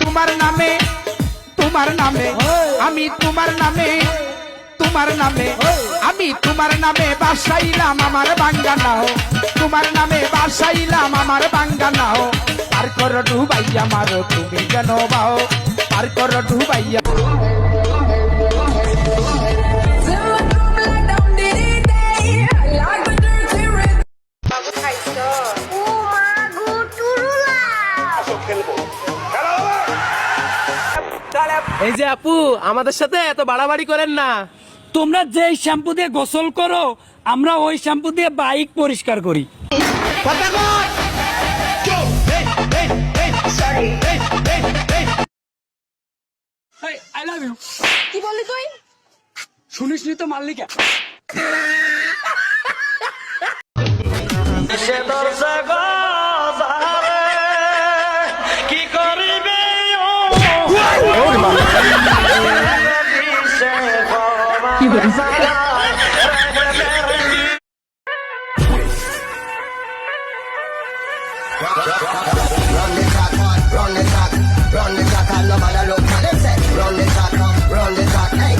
তোমার নামে তোমার নামে আমি তোমার নামে তোমার নামে আমি তোমার নামে বাসাইলাম আমার বাঙ্গা নাও তোমার নামে বাসাইলাম আমার বাঙ্গা নাও পার কর ডুবাইয়া মারো তুমি কেন বাও পার কর ডুবাইয়া এই যে আপু আমাদের সাথে এত বাড়াবাড়ি করেন না। তোমরা যেই শ্যাম্পু দিয়ে গোসল করো আমরা ওই শ্যাম্পু দিয়ে বাইক পরিষ্কার করি। I love you. কি বললি তুই? শুনিসনি তো মাল্লিকা? কি করিবে Run the track and nobody look at them say run the track, hey.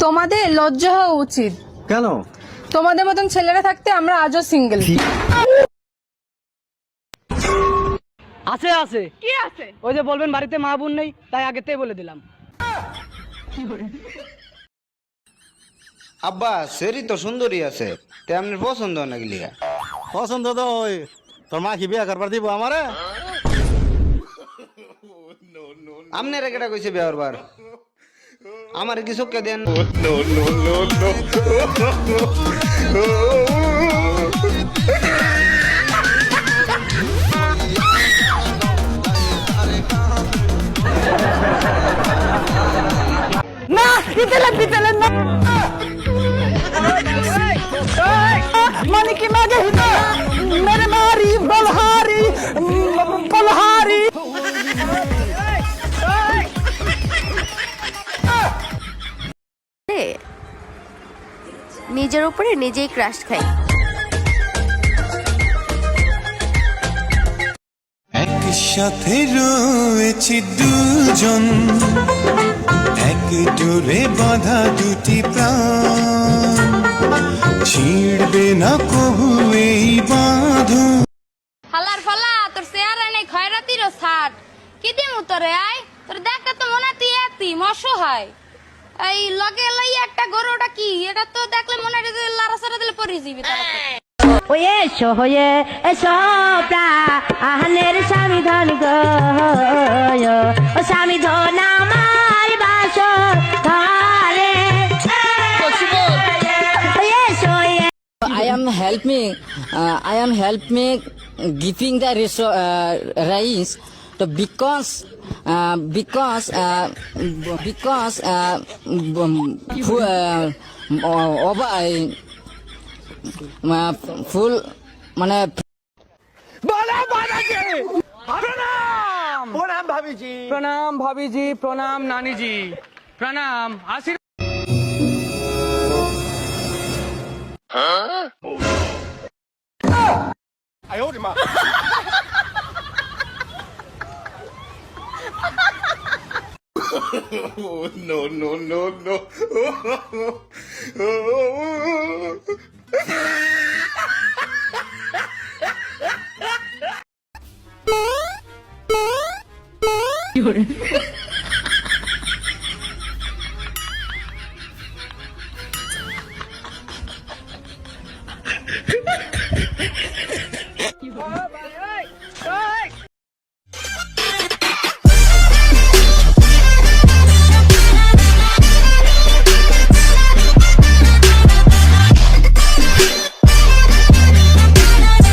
তোমাদের লজ্জা হওয়া উচিত। কেন? তোমাদের মতন ছেলেরা থাকতে আমরা আজও সিঙ্গেল। আছে আছে। কি আছে? ওই যে বলবেন বাড়িতে মা বোন নেই তাই আগেতেই বলে দিলাম। আব্বা সেরি তো সুন্দরী আছে তে আপনার পছন্দ নাকি লিগা? পছন্দ তো ওই তোর মা কি বিয়া করবার দিব আমারে? আপনার কেটা কইছে বিয়ার বার আমার কি চোখকে দেন? না পিতলেন না মানে কি মাগে হিনা মেরে মারি বলহারি বলহারি। নিজের উপরে নিজেই ক্রাশ খাই। একসাথে রয়েছি দুজন এক ডোরে বাঁধা দুটি প্রাণ ছিড়বে না কবু এই বাঁধন। হালার ফালা তোর চেহারা নেই খয়রাতিরও ছাড় কি দিমু তোরে আয় তোর দেখতে তো মনে তুই এতি অসহায় এই লগে লই একটা গরুটা কি এটা তো দেখলে মনে হয় লারাসারা দিলে পরি যাবি ওই এসো হয়ে এসো প্রাণের স্বামী ধন গো ও স্বামী ধন আমার বাস ঘরে। I am help me giving the rice to because ফুল মানে প্রণাম ভাবিজি। প্রণাম ভাবিজি, প্রণাম নানিজি, প্রণাম আশীর্বাদ। কি করে